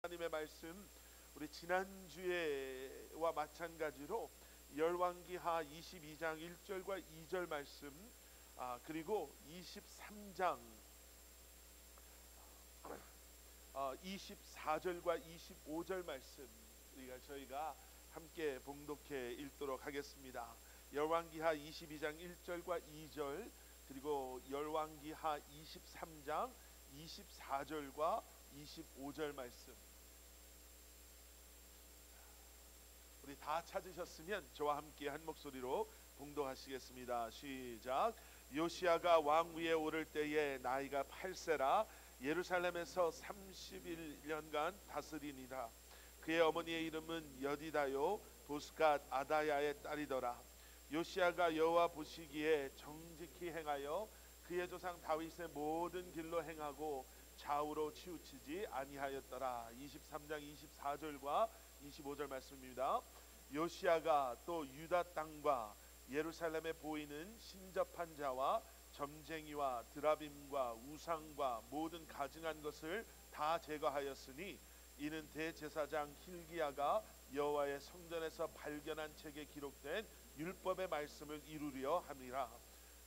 하나님의 말씀, 우리 지난주에와 마찬가지로 열왕기하 22장 1절과 2절 말씀, 그리고 23장 24절과 25절 말씀 저희가 함께 봉독해 읽도록 하겠습니다. 열왕기하 22장 1절과 2절, 그리고 열왕기하 23장 24절과 25절 말씀. 우리 다 찾으셨으면 저와 함께 한 목소리로 봉독하시겠습니다. 시작. 요시야가 왕 위에 오를 때에 나이가 8세라 예루살렘에서 31년간 다스리니라. 그의 어머니의 이름은 여디다요 보스갓 아다야의 딸이더라. 요시야가 여호와 보시기에 정직히 행하여 그의 조상 다윗의 모든 길로 행하고 좌우로 치우치지 아니하였더라. 23장 24절과 25절 말씀입니다. 요시야가 또 유다 땅과 예루살렘에 보이는 신접한 자와 점쟁이와 드라빔과 우상과 모든 가증한 것을 다 제거하였으니 이는 대제사장 힐기야가 여호와의 성전에서 발견한 책에 기록된 율법의 말씀을 이루려 함이라.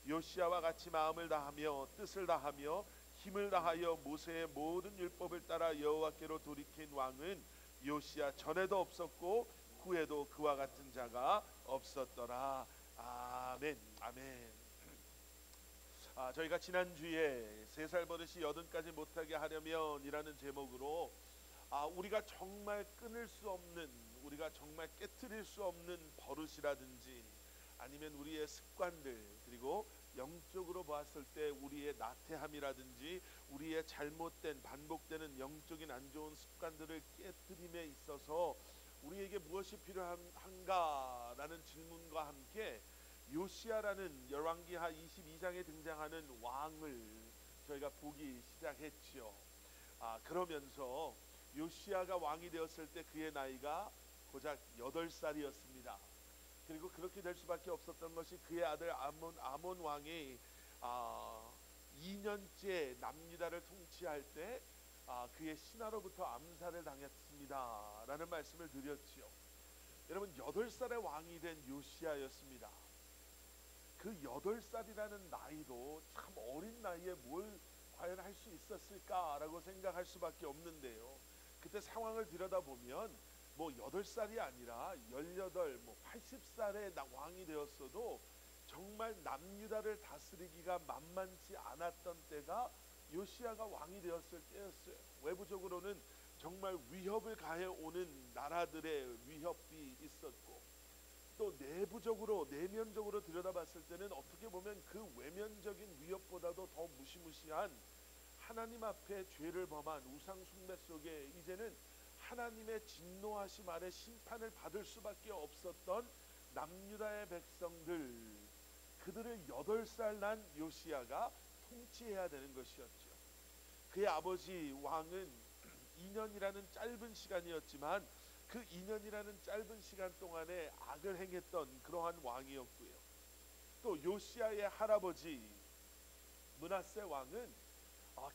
요시야와 같이 마음을 다하며 뜻을 다하며 힘을 다하여 모세의 모든 율법을 따라 여호와께로 돌이킨 왕은 요시야 전에도 없었고 후에도 그와 같은 자가 없었더라. 아멘. 아멘. 저희가 지난주에 3살 버릇이 80까지 못하게 하려면 이라는 제목으로 우리가 정말 끊을 수 없는, 우리가 정말 깨트릴 수 없는 버릇이라든지 아니면 우리의 습관들, 그리고 영적으로 보았을 때 우리의 나태함이라든지 우리의 잘못된 반복되는 영적인 안 좋은 습관들을 깨트림에 있어서 우리에게 무엇이 필요한가라는 질문과 함께 요시야라는 열왕기하 22장에 등장하는 왕을 저희가 보기 시작했지요. 그러면서 요시야가 왕이 되었을 때 그의 나이가 고작 8살이었습니다. 그리고 그렇게 될 수밖에 없었던 것이 그의 아들 아몬 왕이 2년째 남유다를 통치할 때 그의 신하로부터 암살을 당했습니다 라는 말씀을 드렸지요. 여러분, 8살의 왕이 된 요시야였습니다. 그 8살이라는 나이도 참 어린 나이에 뭘 과연 할 수 있었을까라고 생각할 수밖에 없는데요. 그때 상황을 들여다보면 8살이 아니라 18, 80살의 왕이 되었어도 정말 남유다를 다스리기가 만만치 않았던 때가 요시야가 왕이 되었을 때였어요. 외부적으로는 정말 위협을 가해오는 나라들의 위협이 있었고, 또 내면적으로 들여다봤을 때는 어떻게 보면 그 외면적인 위협보다도 더 무시무시한 하나님 앞에 죄를 범한 우상 숭배 속에 이제는 하나님의 진노하심 아래 심판을 받을 수밖에 없었던 남유다의 백성들, 그들을 8살 난 요시야가 통치해야 되는 것이었죠. 그의 아버지 왕은 2년이라는 짧은 시간이었지만 그 2년이라는 짧은 시간 동안에 악을 행했던 그러한 왕이었고요. 또 요시야의 할아버지 므낫세 왕은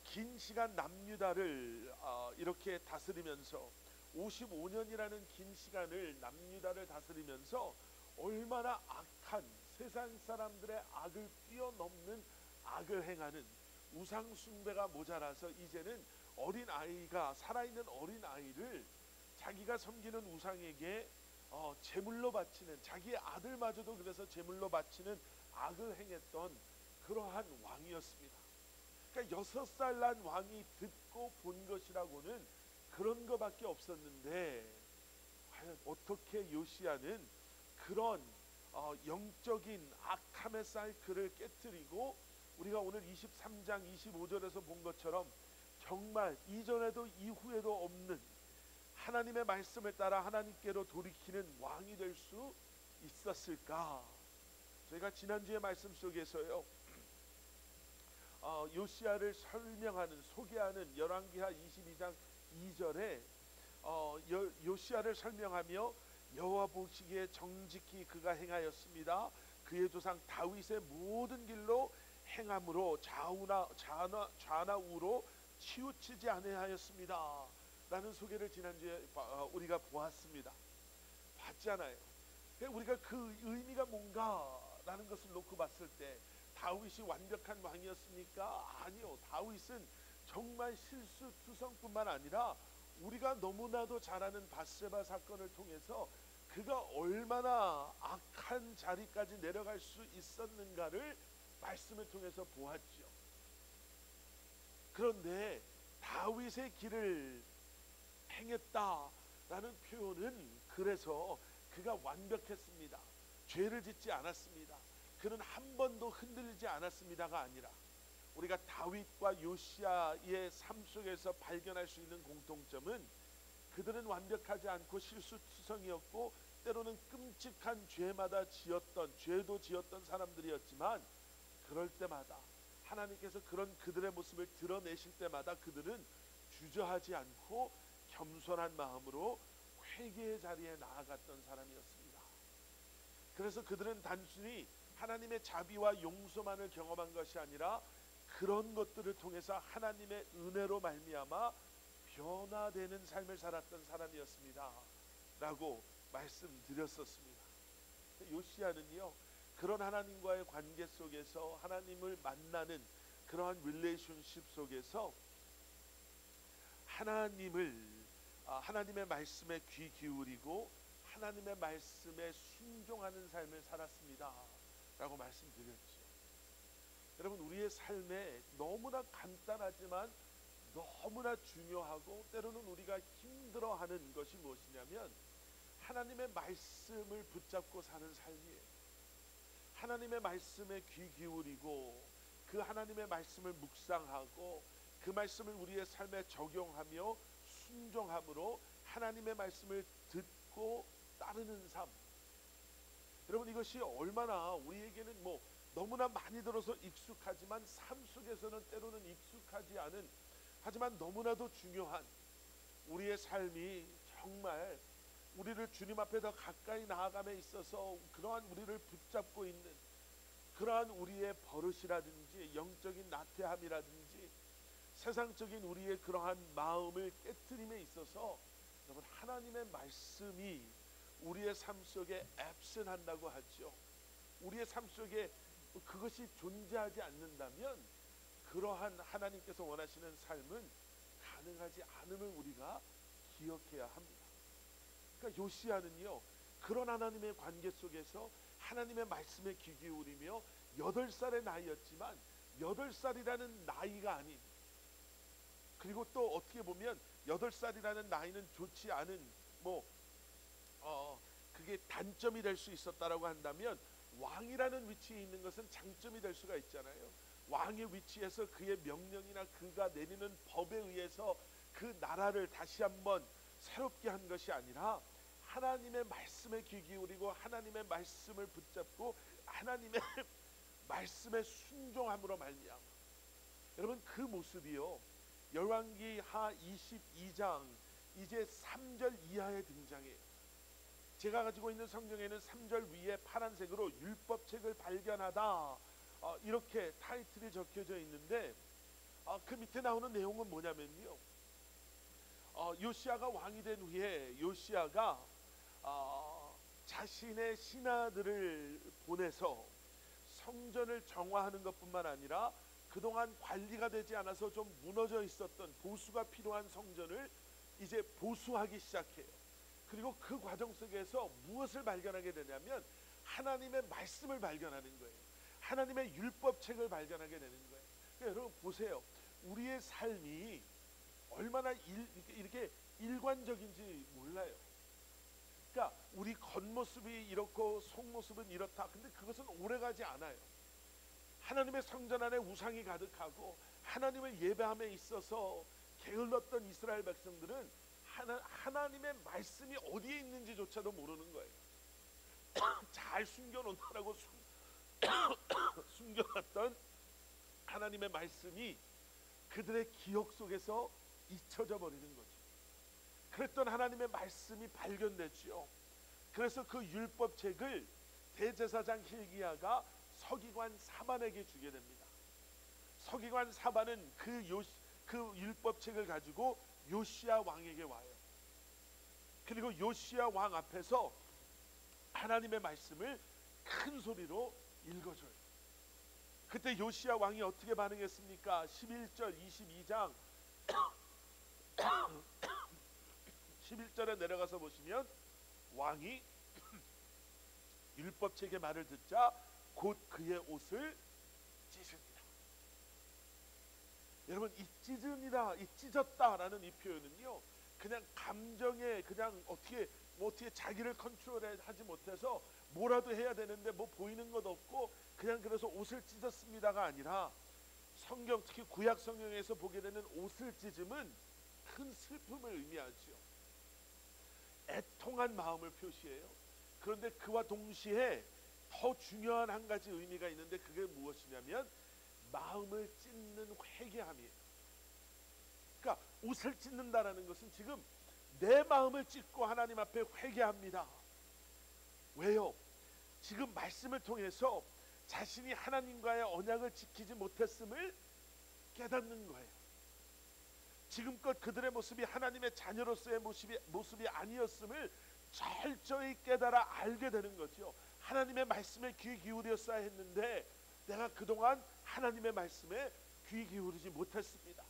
긴 시간 남유다를 이렇게 다스리면서 55년이라는 긴 시간을 남유다를 다스리면서 얼마나 악한, 세상 사람들의 악을 뛰어넘는 악을 행하는, 우상 숭배가 모자라서 이제는 살아있는 어린 아이를 자기가 섬기는 우상에게 제물로 바치는, 자기의 아들마저도 그래서 제물로 바치는 악을 행했던 그러한 왕이었습니다. 그러니까 6살 난 왕이 듣고 본 것이라고는 그런 것밖에 없었는데, 과연 어떻게 요시야는 그런 영적인 악함의 사이클을 깨뜨리고 우리가 오늘 23장 25절에서 본 것처럼 정말 이전에도 이후에도 없는 하나님의 말씀을 따라 하나님께로 돌이키는 왕이 될 수 있었을까? 저희가 지난주의 말씀 속에서요, 요시야를 소개하는 열왕기하 22장 2절에 요시야를 설명하며 여호와 보시기에 정직히 그가 행하였습니다. 그의 조상 다윗의 모든 길로 행함으로 좌나 우로 치우치지 아니하였습니다. 라는 소개를 지난주에 우리가 보았습니다. 봤잖아요. 우리가 그 의미가 뭔가라는 것을 놓고 봤을 때 다윗이 완벽한 왕이었습니까? 아니요. 다윗은 정말 실수투성뿐만 아니라 우리가 너무나도 잘 아는 밧세바 사건을 통해서 그가 얼마나 악한 자리까지 내려갈 수 있었는가를 말씀을 통해서 보았죠. 그런데 다윗의 길을 행했다라는 표현은 그래서 그가 완벽했습니다. 죄를 짓지 않았습니다. 그는 한 번도 흔들리지 않았습니다가 아니라 우리가 다윗과 요시야의 삶 속에서 발견할 수 있는 공통점은 그들은 완벽하지 않고 실수투성이었고 때로는 끔찍한 죄도 지었던 사람들이었지만 그럴 때마다 하나님께서 그런 그들의 모습을 드러내실 때마다 그들은 주저하지 않고 겸손한 마음으로 회개의 자리에 나아갔던 사람이었습니다. 그래서 그들은 단순히 하나님의 자비와 용서만을 경험한 것이 아니라 그런 것들을 통해서 하나님의 은혜로 말미암아 변화되는 삶을 살았던 사람이었습니다 라고 말씀드렸었습니다. 요시야는요, 그런 하나님과의 관계 속에서 하나님을 만나는 그러한 릴레이션십 속에서 하나님의 말씀에 귀 기울이고 하나님의 말씀에 순종하는 삶을 살았습니다 라고 말씀드렸죠. 여러분, 우리의 삶에 너무나 간단하지만 너무나 중요하고 때로는 우리가 힘들어하는 것이 무엇이냐면 하나님의 말씀을 붙잡고 사는 삶이에요. 하나님의 말씀에 귀 기울이고 그 하나님의 말씀을 묵상하고 그 말씀을 우리의 삶에 적용하며 순종함으로 하나님의 말씀을 듣고 따르는 삶. 여러분, 이것이 얼마나 우리에게는 너무나 많이 들어서 익숙하지만 삶 속에서는 때로는 익숙하지 않은, 하지만 너무나도 중요한 우리의 삶이 정말 우리를 주님 앞에 더 가까이 나아감에 있어서 그러한 우리를 붙잡고 있는 그러한 우리의 버릇이라든지 영적인 나태함이라든지 세상적인 우리의 그러한 마음을 깨트림에 있어서 여러분, 하나님의 말씀이 우리의 삶 속에 앱센한다고 하죠. 우리의 삶 속에 그것이 존재하지 않는다면 그러한 하나님께서 원하시는 삶은 가능하지 않음을 우리가 기억해야 합니다. 그러니까 요시야는요, 그런 하나님의 관계 속에서 하나님의 말씀에 귀 기울이며 8살의 나이였지만 8살이라는 나이가 아닌, 그리고 또 어떻게 보면 8살이라는 나이는 좋지 않은 그게 단점이 될 수 있었다라고 한다면 왕이라는 위치에 있는 것은 장점이 될 수가 있잖아요. 왕의 위치에서 그의 명령이나 그가 내리는 법에 의해서 그 나라를 다시 한번 새롭게 한 것이 아니라 하나님의 말씀에 귀 기울이고 하나님의 말씀을 붙잡고 하나님의 말씀에 순종함으로 말미암아, 여러분, 그 모습이요, 열왕기하 22장 이제 3절 이하에 등장해요. 제가 가지고 있는 성경에는 3절 위에 파란색으로 율법책을 발견하다 이렇게 타이틀이 적혀져 있는데 그 밑에 나오는 내용은 뭐냐면요, 요시야가 왕이 된 후에 요시야가 자신의 신하들을 보내서 성전을 정화하는 것뿐만 아니라 그동안 관리가 되지 않아서 좀 무너져 있었던 보수가 필요한 성전을 이제 보수하기 시작해요. 그리고 그 과정 속에서 무엇을 발견하게 되냐면 하나님의 말씀을 발견하는 거예요. 하나님의 율법책을 발견하게 되는 거예요. 그러니까 여러분 보세요, 우리의 삶이 얼마나 이렇게 일관적인지 몰라요. 그러니까 우리 겉모습이 이렇고 속모습은 이렇다. 근데 그것은 오래가지 않아요. 하나님의 성전 안에 우상이 가득하고 하나님을 예배함에 있어서 게을렀던 이스라엘 백성들은 하나님의 말씀이 어디에 있는지조차도 모르는 거예요. 잘 숨겨놓다라고 숨겨놨던 하나님의 말씀이 그들의 기억 속에서 잊혀져 버리는 거죠. 그랬던 하나님의 말씀이 발견됐지요. 그래서 그 율법책을 대제사장 hil기야가 서기관 사반에게 주게 됩니다. 서기관 사반은 그 율법책을 가지고 요시야 왕에게 와요. 그리고 요시야 왕 앞에서 하나님의 말씀을 큰 소리로 읽어줘요. 그때 요시야 왕이 어떻게 반응했습니까? 11절 22장 11절에 내려가서 보시면 왕이 율법책의 말을 듣자 곧 그의 옷을 찢습니다. 여러분, 이 찢음이다, 이 찢었다라는 이 표현은요, 그냥 감정에 그냥 어떻게 자기를 컨트롤하지 못해서 뭐라도 해야 되는데 뭐 보이는 것 없고 그냥 그래서 옷을 찢었습니다가 아니라, 성경 특히 구약 성경에서 보게 되는 옷을 찢음은 큰 슬픔을 의미하지요. 애통한 마음을 표시해요. 그런데 그와 동시에 더 중요한 한 가지 의미가 있는데, 그게 무엇이냐면 마음을 찢는 회개함이에요. 그러니까 옷을 찢는다라는 것은 지금 내 마음을 찢고 하나님 앞에 회개합니다. 왜요? 지금 말씀을 통해서 자신이 하나님과의 언약을 지키지 못했음을 깨닫는 거예요. 지금껏 그들의 모습이 하나님의 자녀로서의 모습이 아니었음을 철저히 깨달아 알게 되는 거죠. 하나님의 말씀에 귀 기울였어야 했는데 내가 그동안 하나님의 말씀에 귀 기울이지 못했습니다.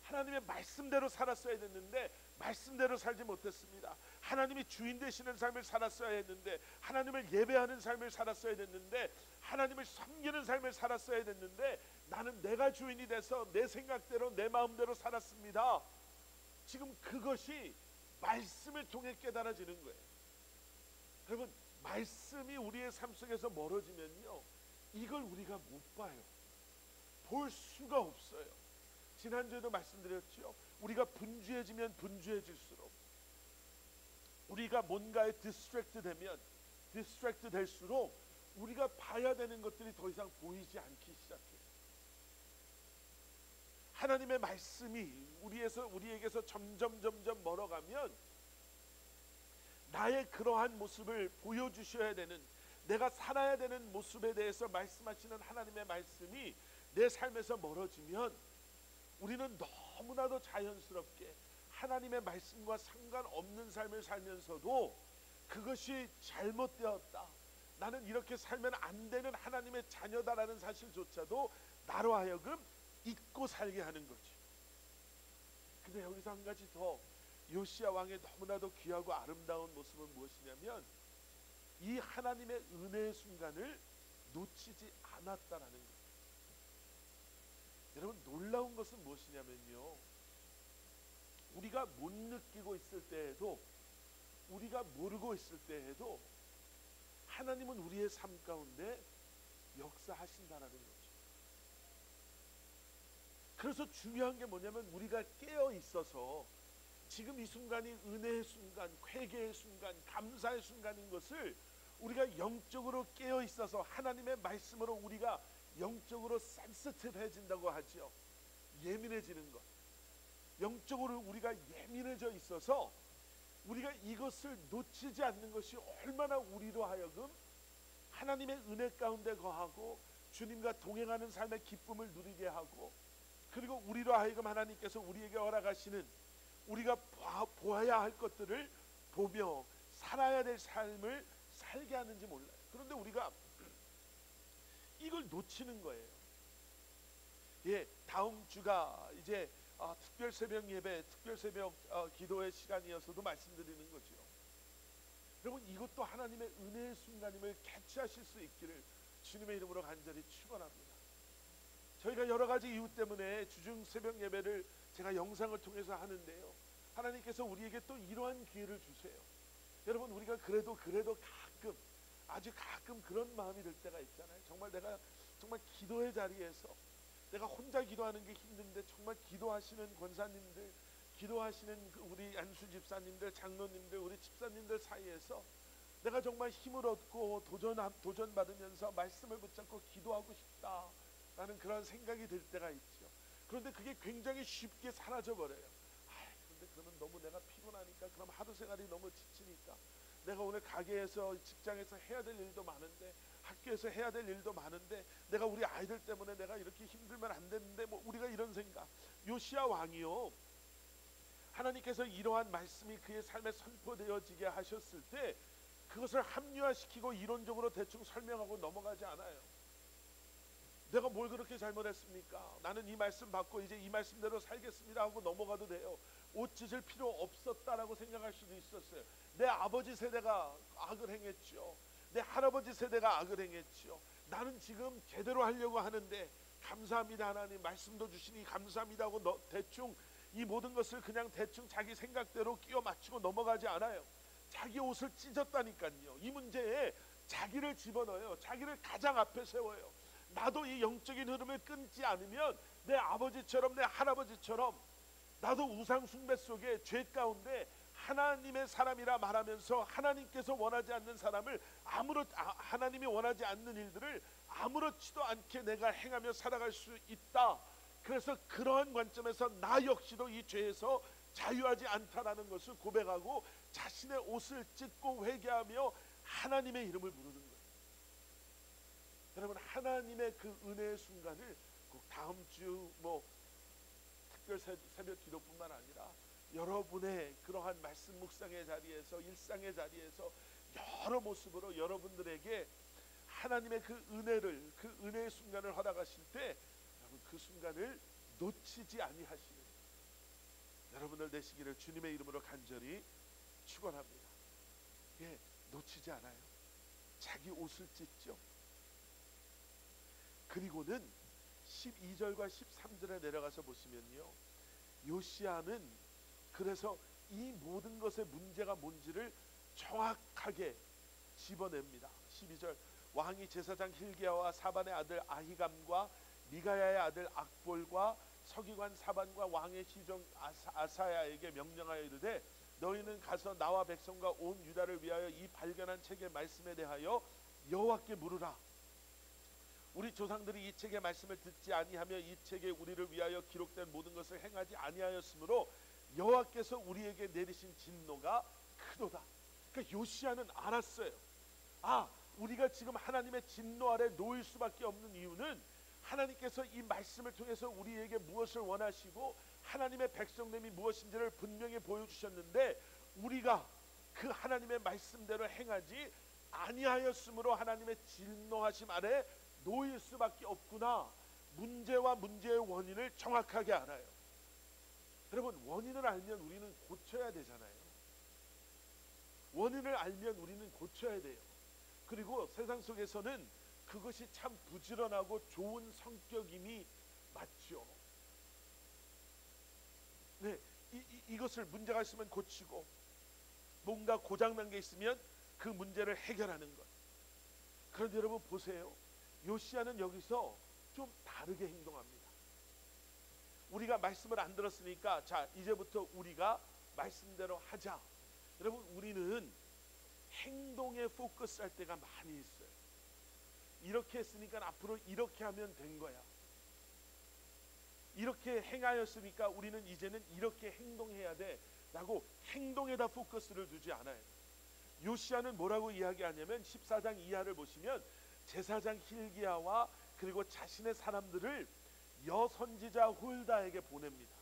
하나님의 말씀대로 살았어야 됐는데 말씀대로 살지 못했습니다. 하나님이 주인 되시는 삶을 살았어야 했는데, 하나님을 예배하는 삶을 살았어야 됐는데, 하나님을 섬기는 삶을 살았어야 됐는데, 나는 내가 주인이 돼서 내 생각대로 내 마음대로 살았습니다. 지금 그것이 말씀을 통해 깨달아지는 거예요. 여러분, 말씀이 우리의 삶 속에서 멀어지면요, 이걸 우리가 못 봐요. 볼 수가 없어요. 지난주에도 말씀드렸죠. 우리가 분주해지면 분주해질수록, 우리가 뭔가에 디스트랙트 될수록 우리가 봐야 되는 것들이 더 이상 보이지 않기 시작해요. 하나님의 말씀이 우리에게서 점점 멀어가면 나의 그러한 모습을 보여주셔야 되는, 내가 살아야 되는 모습에 대해서 말씀하시는 하나님의 말씀이 내 삶에서 멀어지면 우리는 너무나도 자연스럽게 하나님의 말씀과 상관없는 삶을 살면서도 그것이 잘못되었다, 나는 이렇게 살면 안 되는 하나님의 자녀다라는 사실조차도 나로 하여금 잊고 살게 하는 거지. 근데 여기서 한 가지 더, 요시야 왕의 너무나도 귀하고 아름다운 모습은 무엇이냐면 이 하나님의 은혜의 순간을 놓치지 않았다라는 거예요. 여러분, 놀라운 것은 무엇이냐면요, 우리가 못 느끼고 있을 때에도, 우리가 모르고 있을 때에도 하나님은 우리의 삶 가운데 역사하신다라는 거죠. 그래서 중요한 게 뭐냐면 우리가 깨어 있어서 지금 이 순간이 은혜의 순간, 회개의 순간, 감사의 순간인 것을 우리가 영적으로 깨어 있어서 하나님의 말씀으로 우리가 영적으로 센시티브해진다고 하죠. 예민해지는 것. 영적으로 우리가 예민해져 있어서 우리가 이것을 놓치지 않는 것이 얼마나 우리로 하여금 하나님의 은혜 가운데 거하고 주님과 동행하는 삶의 기쁨을 누리게 하고, 그리고 우리로 하여금 하나님께서 우리에게 허락하시는 우리가 보아야 할 것들을 보며 살아야 될 삶을 살게 하는지 몰라요. 그런데 우리가 이걸 놓치는 거예요. 예, 다음 주가 이제 특별 새벽 예배, 특별 새벽 기도의 시간이어서도 말씀드리는 거죠. 여러분, 이것도 하나님의 은혜의 순간임을 캐치하실 수 있기를 주님의 이름으로 간절히 축원합니다. 저희가 여러 가지 이유 때문에 주중 새벽 예배를 제가 영상을 통해서 하는데요, 하나님께서 우리에게 또 이러한 기회를 주세요. 여러분, 우리가 그래도 가끔, 아주 가끔 그런 마음이 들 때가 있잖아요. 내가 정말 기도의 자리에서 내가 혼자 기도하는 게 힘든데 정말 기도하시는 권사님들, 기도하시는 우리 안수 집사님들, 장로님들, 우리 집사님들 사이에서 내가 정말 힘을 얻고 도전받으면서 말씀을 붙잡고 기도하고 싶다라는 그런 생각이 들 때가 있죠. 그런데 그게 굉장히 쉽게 사라져버려요. 그런데 그러면 너무 내가 피곤하니까, 그럼 하루 생활이 너무 지치니까, 내가 오늘 가게에서 직장에서 해야 될 일도 많은데, 학교에서 해야 될 일도 많은데, 내가 우리 아이들 때문에 내가 이렇게 힘들면 안 되는데, 뭐 우리가 이런 생각. 요시야 왕이요, 하나님께서 이러한 말씀이 그의 삶에 선포되어지게 하셨을 때 그것을 합리화시키고 이론적으로 대충 설명하고 넘어가지 않아요. 내가 뭘 그렇게 잘못했습니까? 나는 이 말씀 받고 이제 이 말씀대로 살겠습니다 하고 넘어가도 돼요. 옷 찢을 필요 없었다라고 생각할 수도 있었어요. 내 아버지 세대가 악을 행했죠. 내 할아버지 세대가 악을 행했죠. 나는 지금 제대로 하려고 하는데 감사합니다 하나님, 말씀도 주시니 감사합니다 하고 대충 이 모든 것을 그냥 대충 자기 생각대로 끼워 맞추고 넘어가지 않아요. 자기 옷을 찢었다니까요. 이 문제에 자기를 집어넣어요. 자기를 가장 앞에 세워요. 나도 이 영적인 흐름을 끊지 않으면 내 아버지처럼 내 할아버지처럼 나도 우상 숭배 속에 죄 가운데 하나님의 사람이라 말하면서 하나님께서 원하지 않는 사람을 하나님이 원하지 않는 일들을 아무렇지도 않게 내가 행하며 살아갈 수 있다. 그래서 그러한 관점에서 나 역시도 이 죄에서 자유하지 않다라는 것을 고백하고 자신의 옷을 찢고 회개하며 하나님의 이름을 부르는 거예요. 여러분, 하나님의 그 은혜의 순간을 꼭 다음 주 특별 새벽 기도뿐만 아니라 여러분의 그러한 말씀 묵상의 자리에서, 일상의 자리에서 여러 모습으로 여러분들에게 하나님의 그 은혜를, 그 은혜의 순간을 허락하실 때 여러분 그 순간을 놓치지 아니하시는 여러분들 되시기를 주님의 이름으로 간절히 축원합니다. 예, 놓치지 않아요. 자기 옷을 찢죠. 그리고는 12절과 13절에 내려가서 보시면요, 요시야는 그래서 이 모든 것의 문제가 뭔지를 정확하게 집어냅니다. 12절, 왕이 제사장 힐기야와 사반의 아들 아히감과 미가야의 아들 악볼과 서기관 사반과 왕의 시종 아사야에게 명령하여 이르되 너희는 가서 나와 백성과 온 유다를 위하여 이 발견한 책의 말씀에 대하여 여호와께 물으라. 우리 조상들이 이 책의 말씀을 듣지 아니하며 이 책에 우리를 위하여 기록된 모든 것을 행하지 아니하였으므로 여호와께서 우리에게 내리신 진노가 크도다. 그러니까 요시야는 알았어요. 우리가 지금 하나님의 진노 아래 놓일 수밖에 없는 이유는 하나님께서 이 말씀을 통해서 우리에게 무엇을 원하시고 하나님의 백성됨이 무엇인지를 분명히 보여주셨는데 우리가 그 하나님의 말씀대로 행하지 아니하였으므로 하나님의 진노하심 아래 놓일 수밖에 없구나. 문제와 문제의 원인을 정확하게 알아요. 여러분, 원인을 알면 우리는 고쳐야 되잖아요. 원인을 알면 우리는 고쳐야 돼요. 그리고 세상 속에서는 그것이 참 부지런하고 좋은 성격임이 맞죠. 네, 이것을 문제가 있으면 고치고 뭔가 고장난 게 있으면 그 문제를 해결하는 것. 그런데 여러분 보세요. 요시야는 여기서 좀 다르게 행동합니다. 우리가 말씀을 안 들었으니까 자, 이제부터 우리가 말씀대로 하자. 여러분, 우리는 행동에 포커스할 때가 많이 있어요. 이렇게 했으니까 앞으로 이렇게 하면 된 거야. 이렇게 행하였으니까 우리는 이제는 이렇게 행동해야 돼 라고 행동에다 포커스를 두지 않아요. 요시야는 뭐라고 이야기하냐면 14장 이하를 보시면 제사장 힐기야와 그리고 자신의 사람들을 여선지자 훌다에게 보냅니다.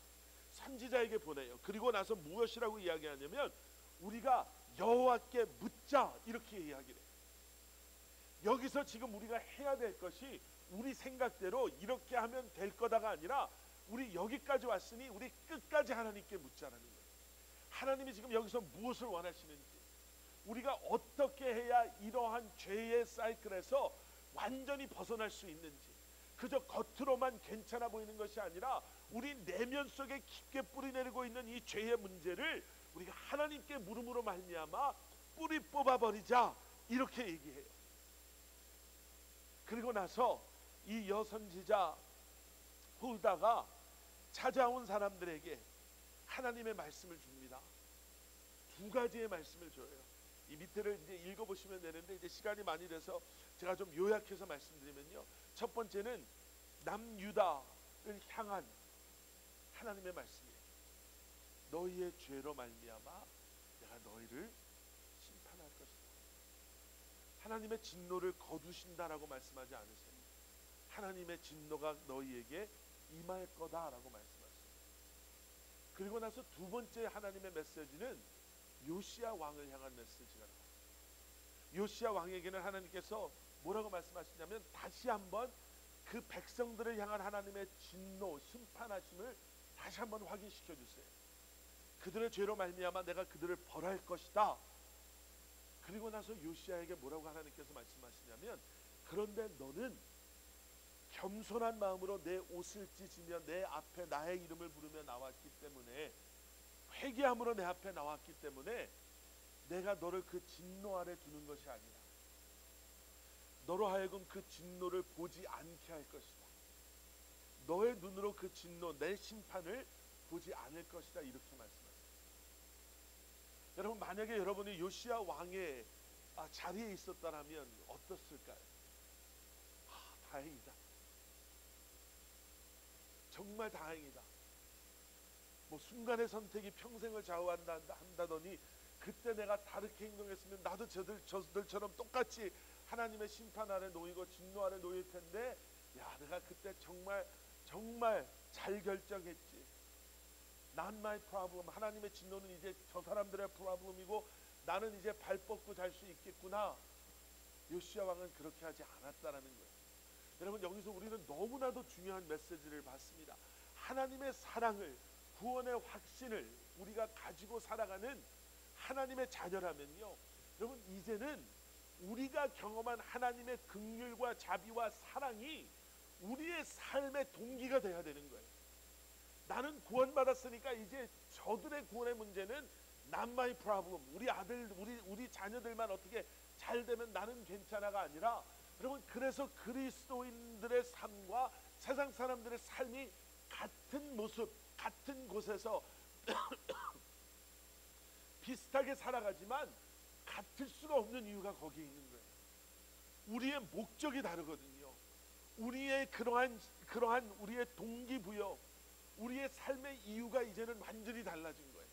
선지자에게 보내요. 그리고 나서 무엇이라고 이야기하냐면 우리가 여호와께 묻자, 이렇게 이야기를 해요. 여기서 지금 우리가 해야 될 것이 우리 생각대로 이렇게 하면 될 거다가 아니라 우리 여기까지 왔으니 우리 끝까지 하나님께 묻자라는 거예요. 하나님이 지금 여기서 무엇을 원하시는지, 우리가 어떻게 해야 이러한 죄의 사이클에서 완전히 벗어날 수 있는지, 그저 겉으로만 괜찮아 보이는 것이 아니라 우리 내면 속에 깊게 뿌리내리고 있는 이 죄의 문제를 우리가 하나님께 물음으로 말미암아 뿌리 뽑아버리자, 이렇게 얘기해요. 그리고 나서 이 여선지자 훌다가 찾아온 사람들에게 하나님의 말씀을 줍니다. 두 가지의 말씀을 줘요. 이 밑에를 이제 읽어보시면 되는데 이제 시간이 많이 돼서 제가 좀 요약해서 말씀드리면요, 첫 번째는 남유다를 향한 하나님의 말씀이에요. 너희의 죄로 말미암아 내가 너희를 심판할 것이다. 하나님의 진노를 거두신다라고 말씀하지 않으세요. 하나님의 진노가 너희에게 임할 거다라고 말씀하세요. 그리고 나서 두 번째 하나님의 메시지는 요시야 왕을 향한 메시지가 나와요. 요시야 왕에게는 하나님께서 뭐라고 말씀하시냐면 다시 한번 그 백성들을 향한 하나님의 진노, 심판하심을 다시 한번 확인시켜 주세요. 그들의 죄로 말미암아 내가 그들을 벌할 것이다. 그리고 나서 요시야에게 뭐라고 하나님께서 말씀하시냐면, 그런데 너는 겸손한 마음으로 내 옷을 찢으며 내 앞에 나의 이름을 부르며 나왔기 때문에, 회개함으로 내 앞에 나왔기 때문에 내가 너를 그 진노 아래 두는 것이 아니라 너로 하여금 그 진노를 보지 않게 할 것이다. 너의 눈으로 그 진노, 내 심판을 보지 않을 것이다. 이렇게 말씀하십니다. 여러분, 만약에 여러분이 요시야 왕의 자리에 있었다면 어떻을까요? 다행이다. 정말 다행이다. 뭐 순간의 선택이 평생을 좌우한다더니 그때 내가 다르게 행동했으면 나도 저들처럼 똑같이 하나님의 심판 아래 놓이고 진노 아래 놓일 텐데, 야, 내가 그때 정말 잘 결정했지. Not my problem. 하나님의 진노는 이제 저 사람들의 프로블럼이고 나는 이제 발 뻗고 잘 수 있겠구나. 요시야 왕은 그렇게 하지 않았다라는 거예요. 여러분, 여기서 우리는 너무나도 중요한 메시지를 받습니다. 하나님의 사랑을, 구원의 확신을 우리가 가지고 살아가는 하나님의 자녀라면요, 여러분, 이제는 우리가 경험한 하나님의 긍휼과 자비와 사랑이 우리의 삶의 동기가 돼야 되는 거예요. 나는 구원받았으니까 이제 저들의 구원의 문제는 not my problem. 우리 아들, 우리 자녀들만 어떻게 잘 되면 나는 괜찮아가 아니라, 여러분, 그래서 그리스도인들의 삶과 세상 사람들의 삶이 같은 모습, 같은 곳에서 비슷하게 살아가지만 같을 수가 없는 이유가 거기에 있는 거예요. 우리의 목적이 다르거든요. 우리의 그러한 우리의 동기부여, 우리의 삶의 이유가 이제는 완전히 달라진 거예요.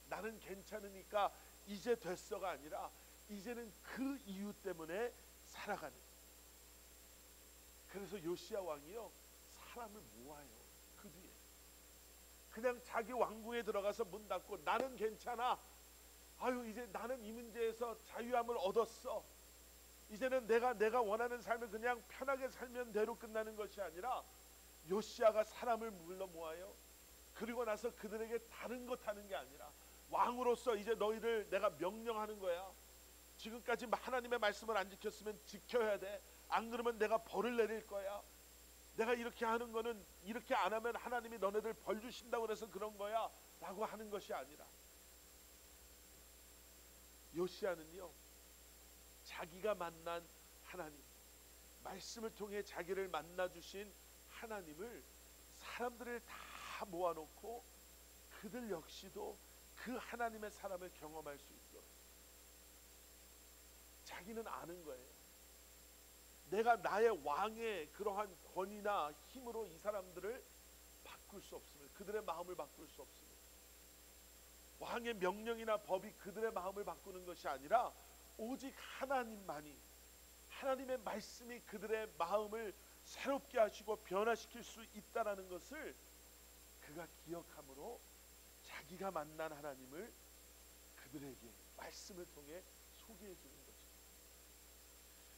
나는 괜찮으니까 이제 됐어가 아니라 이제는 그 이유 때문에 살아가는. 그래서 요시야 왕이요, 사람을 모아요. 그 뒤에 그냥 자기 왕궁에 들어가서 문 닫고 나는 괜찮아. 아유, 이제 나는 이 문제에서 자유함을 얻었어. 이제는 내가 원하는 삶을 그냥 편하게 살면 대로 끝나는 것이 아니라, 요시야가 사람을 불러 모아요. 그리고 나서 그들에게 다른 것 하는 게 아니라, 왕으로서 이제 너희를 내가 명령하는 거야. 지금까지 하나님의 말씀을 안 지켰으면 지켜야 돼. 안 그러면 내가 벌을 내릴 거야. 내가 이렇게 하는 거는, 이렇게 안 하면 하나님이 너네들 벌 주신다고 그래서 그런 거야 라고 하는 것이 아니라, 요시야는요, 자기가 만난 하나님, 말씀을 통해 자기를 만나주신 하나님을 사람들을 다 모아놓고 그들 역시도 그 하나님의 사람을 경험할 수 있도록, 자기는 아는 거예요. 내가 나의 왕의 그러한 권위나 힘으로 이 사람들을 바꿀 수 없음을, 그들의 마음을 바꿀 수 없음을, 왕의 명령이나 법이 그들의 마음을 바꾸는 것이 아니라 오직 하나님만이, 하나님의 말씀이 그들의 마음을 새롭게 하시고 변화시킬 수 있다는 것을 그가 기억함으로 자기가 만난 하나님을 그들에게 말씀을 통해 소개해 주는 것입니다.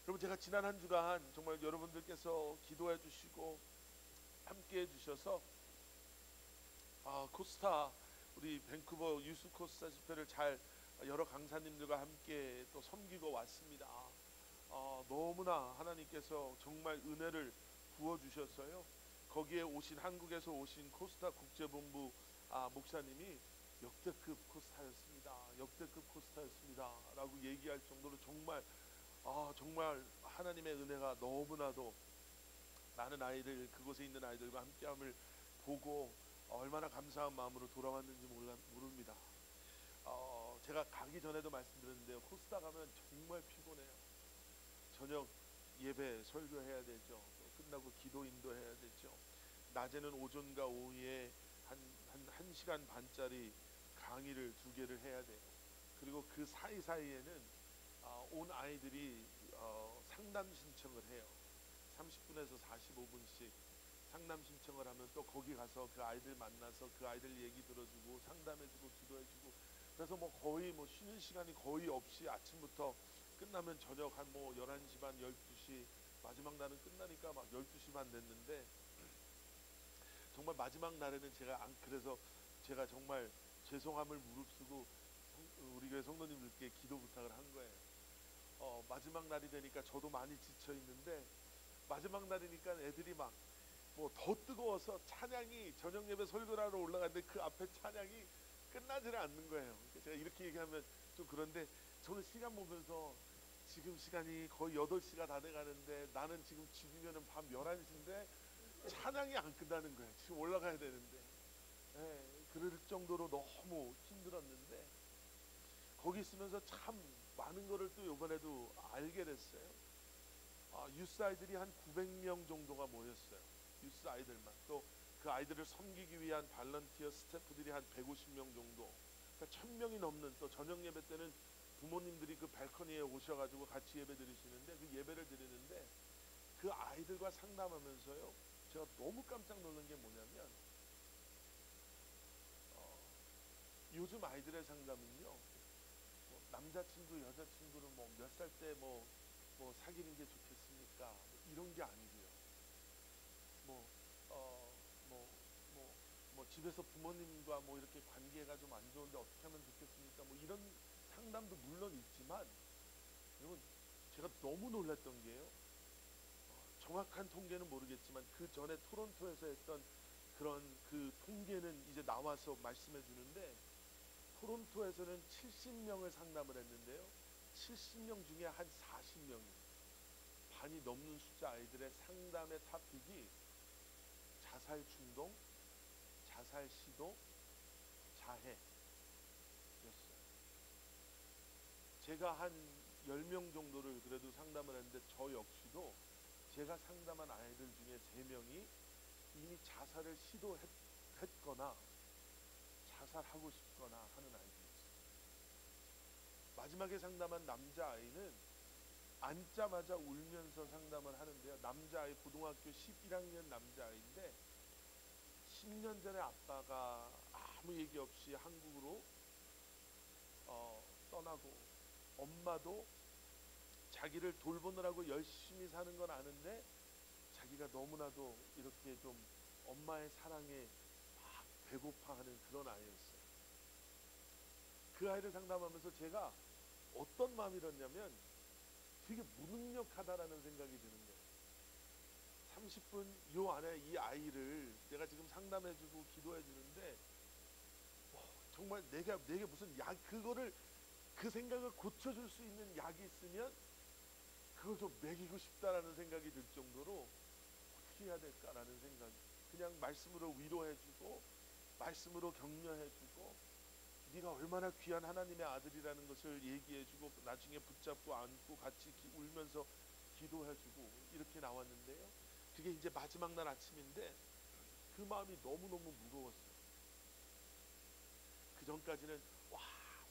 여러분, 제가 지난 한 주간 정말 여러분들께서 기도해 주시고 함께 해 주셔서 코스타, 우리 밴쿠버 유스 코스타 집회를 잘 여러 강사님들과 함께 또 섬기고 왔습니다. 너무나 하나님께서 정말 은혜를 부어 주셨어요. 거기에 오신, 한국에서 오신 코스타 국제본부 목사님이 역대급 코스타였습니다. 역대급 코스타였습니다 라고 얘기할 정도로 정말 하나님의 은혜가 너무나도 많은 아이들, 그곳에 있는 아이들과 함께함을 보고 얼마나 감사한 마음으로 돌아왔는지 모릅니다. 제가 가기 전에도 말씀드렸는데요, 코스타 가면 정말 피곤해요. 저녁 예배 설교해야 되죠. 또 끝나고 기도 인도해야 되죠. 낮에는 오전과 오후에 한 시간 반짜리 강의를 2개를 해야 돼요. 그리고 그 사이사이에는 온 아이들이 상담 신청을 해요. 30분에서 45분씩 상담 신청을 하면 또 거기 가서 그 아이들 만나서 그 아이들 얘기 들어주고 상담해주고 기도해주고, 그래서 뭐 거의 뭐 쉬는 시간이 거의 없이 아침부터 끝나면 저녁 한 뭐 11시 반 12시, 마지막 날은 끝나니까 막 12시 반 됐는데, 정말 마지막 날에는 제가 안 그래서 제가 정말 죄송함을 무릅쓰고 우리 교회 성도님들께 기도 부탁을 한 거예요. 마지막 날이 되니까 저도 많이 지쳐 있는데, 마지막 날이니까 애들이 막 뭐 더 뜨거워서 찬양이 저녁 예배 설교를 하러 올라갔는데 그 앞에 찬양이 끝나지를 않는 거예요. 제가 이렇게 얘기하면 좀 그런데, 저는 시간 보면서 지금 시간이 거의 8시가 다 돼가는데 나는 지금 집이면은 밤 11시인데 찬양이 안 끝나는 거예요. 지금 올라가야 되는데. 예, 그럴 정도로 너무 힘들었는데, 거기 있으면서 참 많은 거를 또 이번에도 알게 됐어요. 유스 아이들이 한 900명 정도가 모였어요. 유스 아이들만. 또 그 아이들을 섬기기 위한 발런티어 스태프들이 한 150명 정도. 그러니까 1000명이 넘는, 또 저녁 예배 때는 부모님들이 그 발코니에 오셔가지고 같이 예배 드리시는데, 그 예배를 드리는데 그 아이들과 상담하면서요, 제가 너무 깜짝 놀란 게 뭐냐면, 어, 요즘 아이들의 상담은요, 뭐 남자친구 여자친구를 뭐 몇 살 때 뭐 사귀는 게 좋겠습니까? 뭐 이런 게 아니고요. 뭐 어 뭐 뭐 뭐 집에서 부모님과 뭐 이렇게 관계가 좀 안 좋은데 어떻게 하면 좋겠습니까? 뭐 이런 상담도 물론 있지만, 여러분 제가 너무 놀랐던 게요. 정확한 통계는 모르겠지만 그 전에 토론토에서 했던 그런 그 통계는 이제 나와서 말씀해 주는데, 토론토에서는 70명을 상담을 했는데요, 70명 중에 한 40명이, 반이 넘는 숫자 아이들의 상담의 토픽이 자살 충동, 자살 시도, 자해였어요. 제가 한 10명 정도를 그래도 상담을 했는데, 저 역시도 제가 상담한 아이들 중에 3명이 이미 자살을 시도했거나 자살하고 싶거나 하는 아이들이었어요. 마지막에 상담한 남자아이는 앉자마자 울면서 상담을 하는데요, 남자아이 고등학교 11학년 남자아이인데 10년 전에 아빠가 아무 얘기 없이 한국으로 떠나고, 엄마도 자기를 돌보느라고 열심히 사는 건 아는데 자기가 너무나도 이렇게 좀 엄마의 사랑에 막 배고파하는 그런 아이였어요. 그 아이를 상담하면서 제가 어떤 마음이 들었냐면, 되게 무능력하다라는 생각이 드는 거예요. 30분 요 안에 이 아이를 내가 지금 상담해주고 기도해주는데, 정말 내게 무슨 약, 그거를 그 생각을 고쳐줄 수 있는 약이 있으면 그걸 좀 먹이고 싶다라는 생각이 들 정도로, 어떻게 해야 될까라는 생각. 그냥 말씀으로 위로해주고 말씀으로 격려해주고 네가 얼마나 귀한 하나님의 아들이라는 것을 얘기해주고, 나중에 붙잡고 안고 같이 울면서 기도해주고 이렇게 나왔는데요, 그게 이제 마지막 날 아침인데 그 마음이 너무너무 무거웠어요. 그 전까지는 와,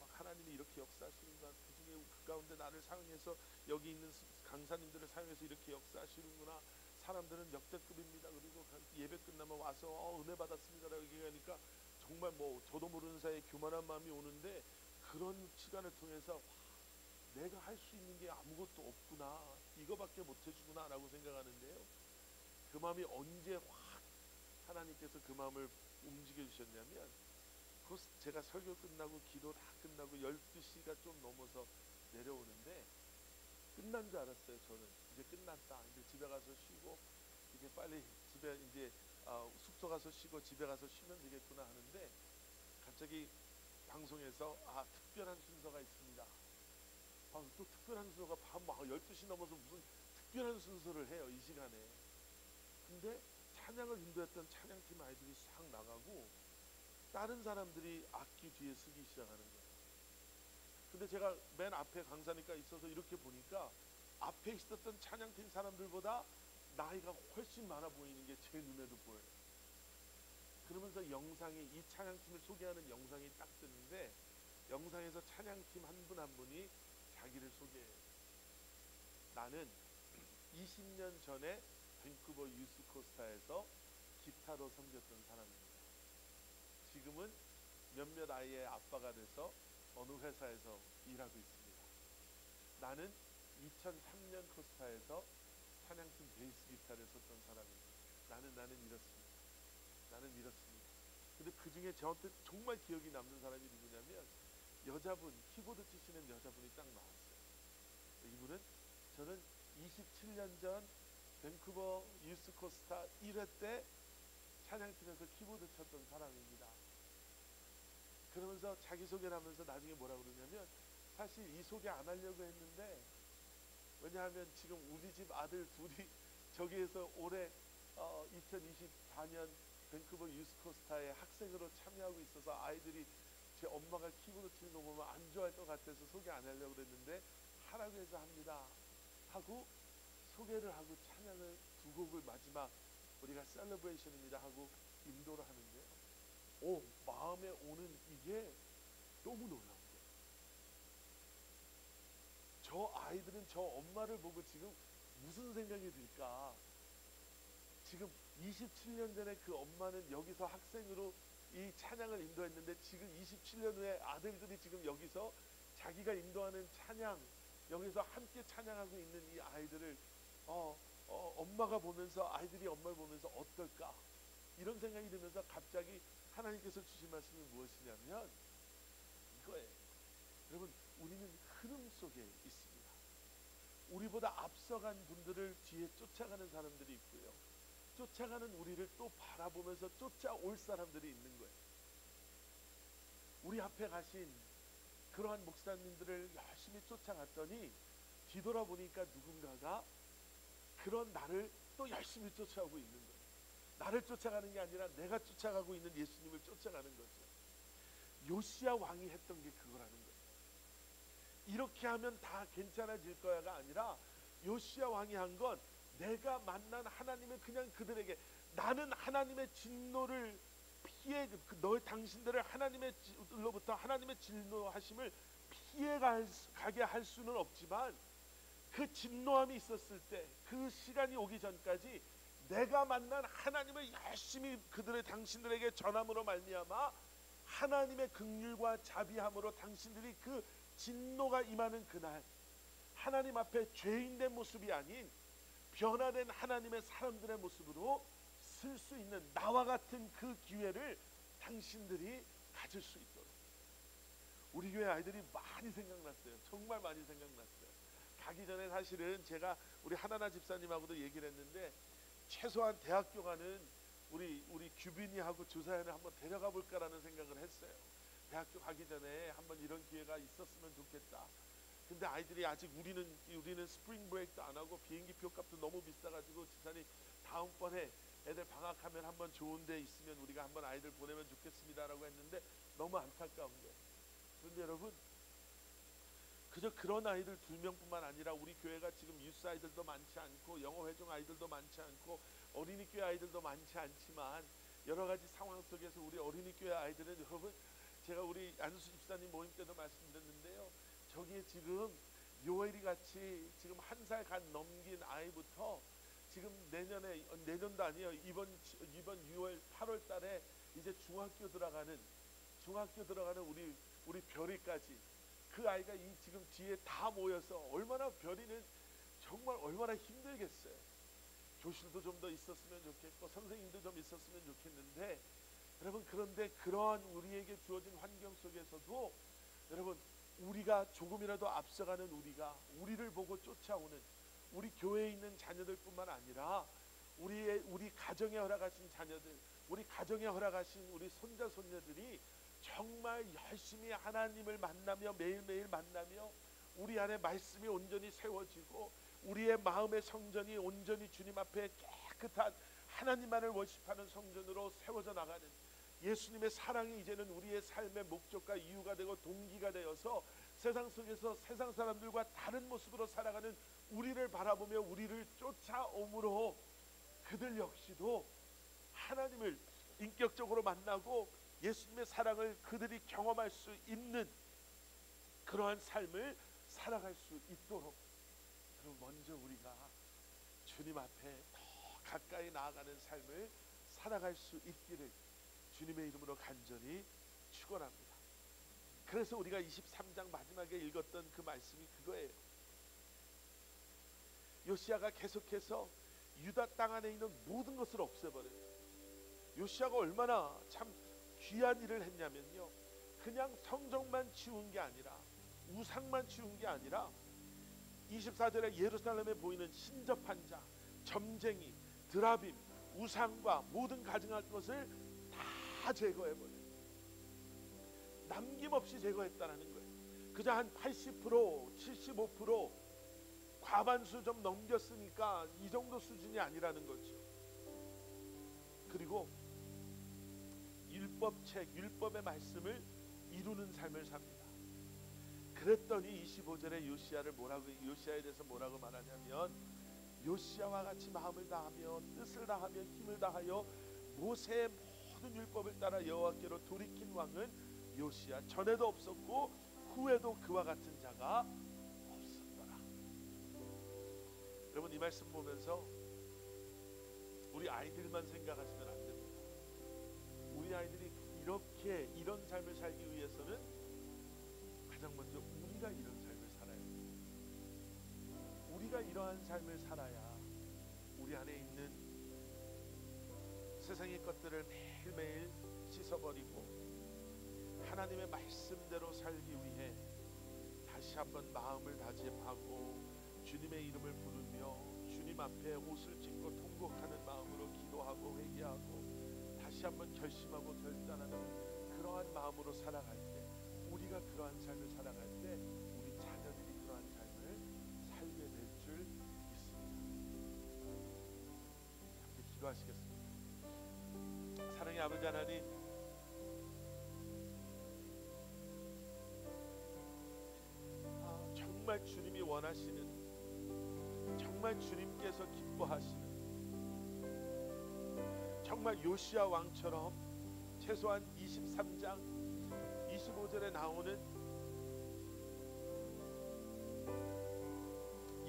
막 하나님이 이렇게 역사하시는구나, 그중에 그 가운데 나를 사용해서 여기 있는 강사님들을 사용해서 이렇게 역사하시는구나, 사람들은 역대급입니다, 그리고 예배 끝나면 와서 은혜 받았습니다라고 얘기하니까 정말 뭐 저도 모르는 사이에 교만한 마음이 오는데, 그런 시간을 통해서 와, 내가 할 수 있는 게 아무것도 없구나, 이거밖에 못 해주구나 라고 생각하는데요, 그 마음이 언제 확 하나님께서 그 마음을 움직여 주셨냐면, 그 제가 설교 끝나고 기도 다 끝나고 12시가 좀 넘어서 내려오는데, 끝난 줄 알았어요. 저는 이제 끝났다, 이제 집에 가서 쉬고 이제 빨리 집에 이제 숙소 가서 쉬고 집에 가서 쉬면 되겠구나 하는데, 갑자기 방송에서 특별한 순서가 있습니다. 또 특별한 순서가 밤 12시 넘어서 무슨 특별한 순서를 해요, 이 시간에. 근데 찬양을 인도했던 찬양팀 아이들이 싹 나가고 다른 사람들이 악기 뒤에 서기 시작하는 거예요. 근데 제가 맨 앞에 강사니까 있어서 이렇게 보니까 앞에 있었던 찬양팀 사람들보다 나이가 훨씬 많아 보이는 게 제 눈에도 보여요. 그러면서 영상이, 이 찬양팀을 소개하는 영상이 딱 뜨는데, 영상에서 찬양팀 한 분 한 분이 자기를 소개해요. 나는 20년 전에 밴쿠버 유스코스타에서 기타로 섬겼던 사람입니다. 지금은 몇몇 아이의 아빠가 돼서 어느 회사에서 일하고 있습니다. 나는 2003년 코스타에서 찬양팀 베이스 기타를 쳤던 사람입니다. 나는 이렇습니다. 나는 이렇습니다. 근데 그 중에 저한테 정말 기억이 남는 사람이 누구냐면 여자분, 키보드 치시는 여자분이 딱 나왔어요. 이분은 저는 27년 전 밴쿠버 유스 코스타 1회 때 찬양팀에서 키보드 쳤던 사람입니다. 그러면서 자기소개를 하면서 나중에 뭐라 그러냐면 사실 이 소개 안 하려고 했는데 왜냐하면 지금 우리 집 아들 둘이 저기에서 올해 2024년 밴쿠버 유스 코스타에 학생으로 참여하고 있어서 아이들이 제 엄마가 키보드 치는 거 보면 안 좋아할 것 같아서 소개 안 하려고 그랬는데 하라고 해서 합니다 하고 소개를 하고 찬양을 두 곡을 마지막 우리가 셀러브레이션입니다 하고 인도를 하는데요. 마음에 오는 이게 너무 놀라운 거예요. 저 아이들은 저 엄마를 보고 지금 무슨 생각이 들까? 지금 27년 전에 그 엄마는 여기서 학생으로 이 찬양을 인도했는데 지금 27년 후에 아들들이 지금 여기서 자기가 인도하는 찬양 여기서 함께 찬양하고 있는 이 아이들을 엄마가 보면서 아이들이 엄마를 보면서 어떨까? 이런 생각이 들면서 갑자기 하나님께서 주신 말씀이 무엇이냐면 이거예요. 여러분 우리는 흐름 속에 있습니다. 우리보다 앞서간 분들을 뒤에 쫓아가는 사람들이 있고요. 쫓아가는 우리를 또 바라보면서 쫓아올 사람들이 있는 거예요. 우리 앞에 가신 그러한 목사님들을 열심히 쫓아갔더니 뒤돌아보니까 누군가가 그런 나를 또 열심히 쫓아오고 있는 거예요. 나를 쫓아가는 게 아니라 내가 쫓아가고 있는 예수님을 쫓아가는 거죠. 요시야 왕이 했던 게 그거라는 거예요. 이렇게 하면 다 괜찮아질 거야가 아니라 요시야 왕이 한 건 내가 만난 하나님의 그냥 그들에게 나는 하나님의 진노를 피해 당신들을 하나님의로부터 하나님의 진노하심을 피해가게 할 수는 없지만 그 진노함이 있었을 때 그 시간이 오기 전까지 내가 만난 하나님을 열심히 당신들에게 전함으로 말미암아 하나님의 긍휼과 자비함으로 당신들이 그 진노가 임하는 그날 하나님 앞에 죄인된 모습이 아닌 변화된 하나님의 사람들의 모습으로 쓸 수 있는 나와 같은 그 기회를 당신들이 가질 수 있도록 우리 교회 아이들이 많이 생각났어요. 정말 많이 생각났어요. 가기 전에 사실은 제가 우리 하나나 집사님하고도 얘기를 했는데 최소한 대학교 가는 우리 규빈이하고 조사연을 한번 데려가 볼까라는 생각을 했어요. 대학교 가기 전에 한번 이런 기회가 있었으면 좋겠다. 근데 아이들이 아직 우리는 스프링 브레이크도 안 하고 비행기 표 값도 너무 비싸가지고 집사님 다음번에 애들 방학하면 한번 좋은 데 있으면 우리가 한번 아이들 보내면 좋겠습니다라고 했는데 너무 안타까운 거예요. 그런데 여러분 그저 그런 아이들 2명뿐만 아니라 우리 교회가 지금 유스 아이들도 많지 않고 영어 회종 아이들도 많지 않고 어린이 교회 아이들도 많지 않지만 여러 가지 상황 속에서 우리 어린이 교회 아이들은 여러분 제가 우리 안수 집사님 모임 때도 말씀드렸는데요. 저기에 지금 요엘이 같이 지금 1살 간 넘긴 아이부터 지금 내년도 아니에요. 이번 6월 8월 달에 이제 중학교 들어가는 우리 별이까지 그 아이가 이 지금 뒤에 다 모여서 얼마나 별이는 정말 얼마나 힘들겠어요. 교실도 좀 더 있었으면 좋겠고 선생님도 좀 있었으면 좋겠는데 여러분 그런데 그러한 우리에게 주어진 환경 속에서도 여러분 우리가 조금이라도 앞서가는 우리를 보고 쫓아오는 우리 교회에 있는 자녀들뿐만 아니라 우리 가정에 허락하신 자녀들 우리 가정에 허락하신 우리 손자 손녀들이 정말 열심히 하나님을 만나며 매일매일 만나며 우리 안에 말씀이 온전히 세워지고 우리의 마음의 성전이 온전히 주님 앞에 깨끗한 하나님만을 워십하는 성전으로 세워져 나가는 예수님의 사랑이 이제는 우리의 삶의 목적과 이유가 되고 동기가 되어서 세상 속에서 세상 사람들과 다른 모습으로 살아가는 우리를 바라보며 우리를 쫓아옴으로 그들 역시도 하나님을 인격적으로 만나고 예수님의 사랑을 그들이 경험할 수 있는 그러한 삶을 살아갈 수 있도록 그럼 먼저 우리가 주님 앞에 더 가까이 나아가는 삶을 살아갈 수 있기를 주님의 이름으로 간절히 축원합니다. 그래서 우리가 23장 마지막에 읽었던 그 말씀이 그거예요. 요시야가 계속해서 유다 땅 안에 있는 모든 것을 없애버려요. 요시야가 얼마나 참 귀한 일을 했냐면요, 그냥 성전만 치운 게 아니라, 우상만 치운 게 아니라 24절에 예루살렘에 보이는 신접한 자, 점쟁이, 드라빔, 우상과 모든 가증할 것을 다 제거해버려요. 남김없이 제거했다는 거예요. 그저 한 80%, 75% 과반수 좀 넘겼으니까 이 정도 수준이 아니라는 거죠. 그리고 율법책, 율법의 말씀을 이루는 삶을 삽니다. 그랬더니 25절에 요시야에 대해서 뭐라고 말하냐면, 요시야와 같이 마음을 다하며 뜻을 다하며 힘을 다하여 모세의 모든 율법을 따라 여호와께로 돌이킨 왕은 요시야, 전에도 없었고 후에도 그와 같은 자가 없었더라. 여러분, 이 말씀 보면서 우리 아이들만 생각하시면 안 됩니다. 우리 아이들이 이런 삶을 살기 위해서는 가장 먼저 우리가 이런 삶을 살아야 돼요. 우리가 이러한 삶을 살아야 우리 안에 있는 세상의 것들을 매일매일 씻어버리고 하나님의 말씀대로 살기 위해 다시 한번 마음을 다짐하고 주님의 이름을 부르며 주님 앞에 옷을 찢고 통곡하는 마음으로 기도하고 회개하고 다시 한번 결심하고 결단하는 그러한 마음으로 살아갈 때, 우리가 그러한 삶을 살아갈 때 우리 자녀들이 그러한 삶을 살게 될 줄 믿습니다. 함께 기도하시겠습니다. 사랑의 아버지 하나님, 정말 주님이 원하시는, 정말 주님께서 기뻐하시는, 정말 요시야 왕처럼 최소한 23장 25절에 나오는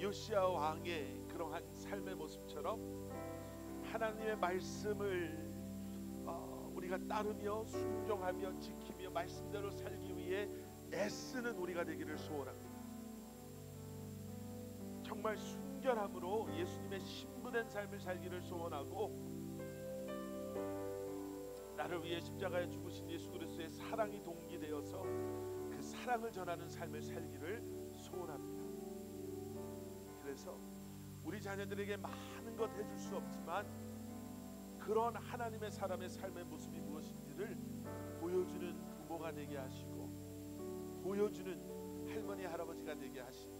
요시야 왕의 그러한 삶의 모습처럼 하나님의 말씀을 우리가 따르며 순종하며 지키며 말씀대로 살기 위해 애쓰는 우리가 되기를 소원합니다. 정말 순결함으로 예수님의 신부된 삶을 살기를 소원하고, 나를 위해 십자가에 죽으신 예수 그리스도의 사랑이 동기되어서 그 사랑을 전하는 삶을 살기를 소원합니다. 그래서 우리 자녀들에게 많은 것 해줄 수 없지만 그런 하나님의 사람의 삶의 모습이 무엇인지를 보여주는 부모가 되게 하시고, 보여주는 할머니 할아버지가 되게 하시고,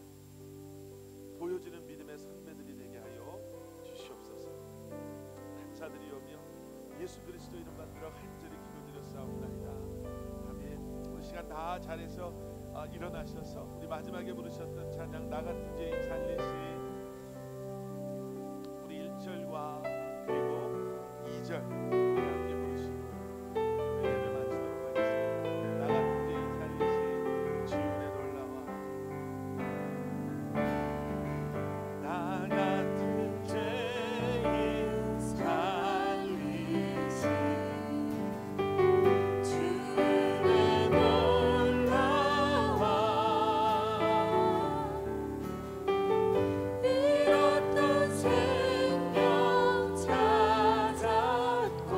보여주는 믿음의 선배들이 되게 하여 주시옵소서. 감사드리오며 예수 그리스도 이름 받들어 간절히 기도드렸사옵나이다. 아멘. 우리 시간 다 잘해서 일어나셔서 우리 마지막에 부르셨던 찬양 나 같은 죄인 살리신, 우리 1절과 그리고 2절 함께 부르시고 예배 마치도록 하겠습니다. 나 같은 죄인 살리신 주 은혜 놀라와. 나 같은 죄인 살리신 주 은혜 놀라와. 잃었던 생명 찾았고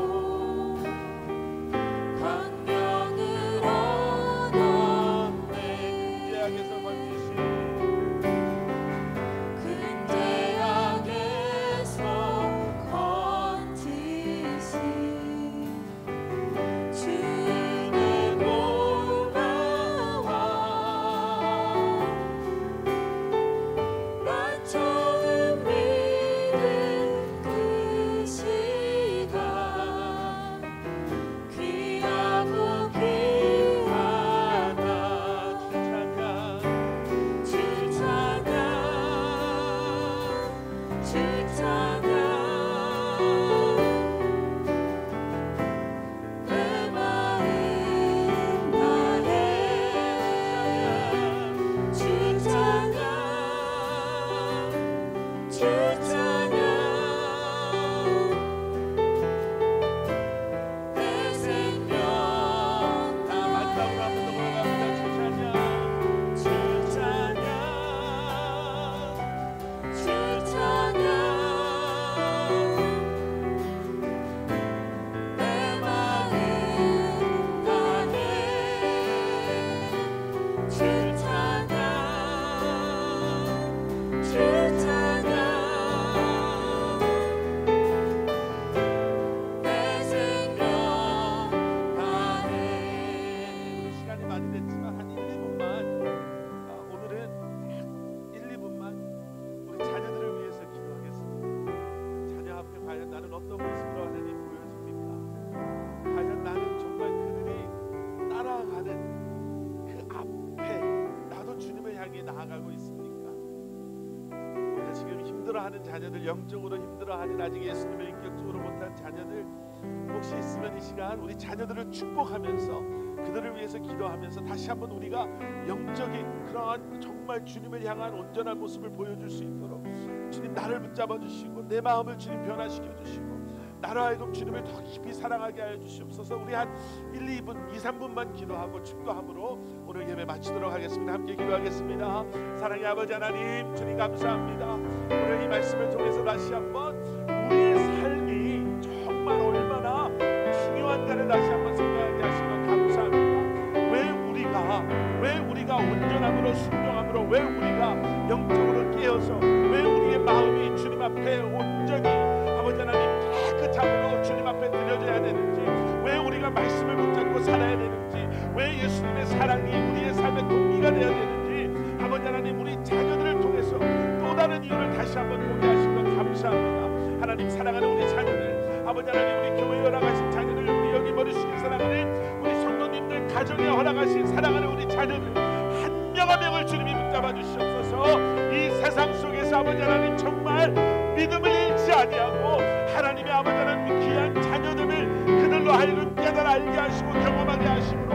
향해 나아가고 있습니까? 우리가 지금 힘들어하는 자녀들, 영적으로 힘들어하는 아직 예수님을 인격적으로 못한 자녀들 혹시 있으면 이 시간 우리 자녀들을 축복하면서 그들을 위해서 기도하면서 다시 한번 우리가 영적인 그러한 정말 주님을 향한 온전한 모습을 보여줄 수 있도록 주님 나를 붙잡아 주시고 내 마음을 주님 변화시켜 주시고 나로 하여금 주님을 더 깊이 사랑하게 하여 주시옵소서. 우리 한 1, 2분, 2, 3분만 기도하고 축도함으로 오늘 예배 마치도록 하겠습니다. 함께 기도하겠습니다. 사랑의 아버지 하나님, 주님 감사합니다. 오늘 이 말씀을 통해서 다시 한번 우리의 삶이 정말 얼마나 중요한가를 다시 한번 생각하게 하신 것 감사합니다. 왜 우리가 온전함으로 순종함으로 왜 우리가 영적으로 깨어서 왜 우리의 마음이 주님 앞에 온전히 아버지 하나님 깨끗함으로 주님 앞에 드려져야 되는지, 왜 우리가 말씀을 붙잡고 살아야 되는지, 왜 예수님의 사랑이 우리의 삶의 동기가 되어야 되는지 아버지 하나님 우리 자녀들을 통해서 또 다른 이유를 다시 한번 보게 하신 것 감사합니다. 하나님 사랑하는 우리 자녀들, 아버지 하나님 우리 교회에 허락하신 자녀들, 우리 여기 머릿속에 사랑하는 우리 성도님들 가정에 허락하신 사랑하는 우리 자녀들 한 명 한 명을 주님이 붙잡아 주시옵소서. 이 세상 속에서 아버지 하나님 정말 믿음을 잃지 아니하고 하나님의 아버지 하나님 귀한 자녀들을 그들로 하여금 깨달아 알게 하시고 경험하게 하심으로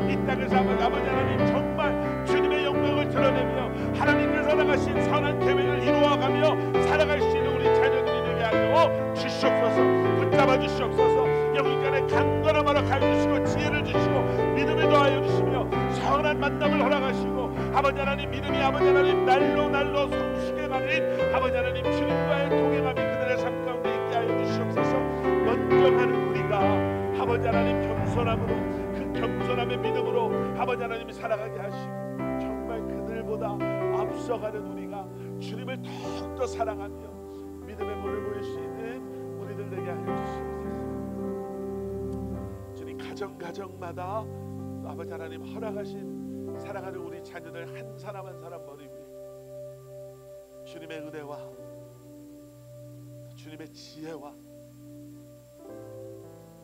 이 땅에서 아버지 하나님 정말 주님의 영광을 드러내며 하나님께서 허락하신 선한 계획을 이루어가며 살아갈 수 있는 우리 자녀들이 되게 하여 주시옵소서. 붙잡아 주시옵소서. 영육간에 강건함 허락하여 주시고 지혜를 주시고 믿음을 더하여 주시며 선한 만남을 허락하시고 아버지 하나님 믿음이 아버지 하나님 날로 성숙해 가는 아버지 하나님 주님과의 동행함이 그들의 삶 가운데 있게 하여 주시옵소서. 먼저 가는 우리가 아버지 하나님 겸손함으로 그 겸손함의 믿음으로 아버지 하나님이 살아가게 하시고 정말 그들보다 앞서가는 우리가 주님을 더욱더 사랑하며 믿음의 문을 보일 수 있는 우리들 되게 하여 주시옵소서. 주님 가정마다 아버지 하나님 허락하신 사랑하는 우리 자녀들 한 사람 한 사람 머리 위에 주님의 은혜와 주님의 지혜와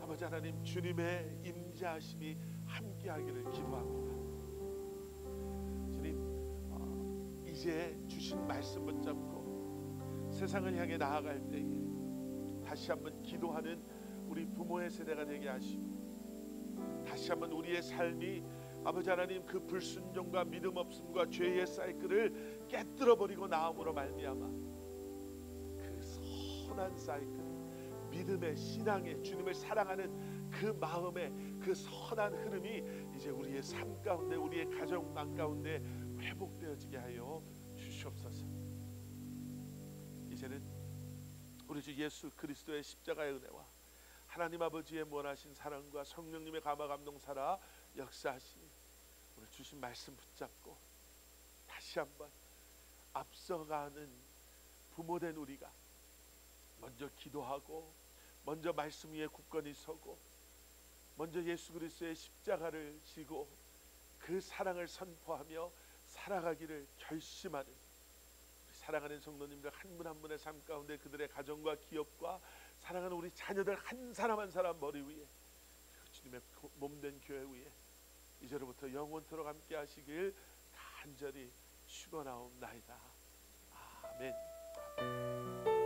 아버지 하나님 주님의 임재하심이 함께하기를 기도합니다. 주님 이제 주신 말씀 붙잡고 세상을 향해 나아갈 때에 다시 한번 기도하는 우리 부모의 세대가 되게 하시고 다시 한번 우리의 삶이 아버지 하나님 그 불순종과 믿음 없음과 죄의 사이클을 깨뜨려버리고 나음으로 말미암아 그 선한 사이클, 믿음의 신앙의 주님을 사랑하는 그 마음의 그 선한 흐름이 이제 우리의 삶 가운데 우리의 가정망 가운데 회복되어지게 하여 주시옵소서. 이제는 우리 주 예수 그리스도의 십자가의 은혜와 하나님 아버지의 원하신 사랑과 성령님의 감화 감동 살아 역사하시니 오늘 주신 말씀 붙잡고 다시 한번 앞서가는 부모된 우리가 먼저 기도하고 먼저 말씀 위에 굳건히 서고 먼저 예수 그리스도의 십자가를 지고 그 사랑을 선포하며 살아가기를 결심하는 사랑하는 성도님들 한 분 한 분의 삶 가운데 그들의 가정과 기업과 사랑하는 우리 자녀들 한 사람 한 사람 머리 위에 주님의 몸된 교회 위에 이제로부터 영원토록 함께 하시길 간절히 축원하옵나이다. 아멘.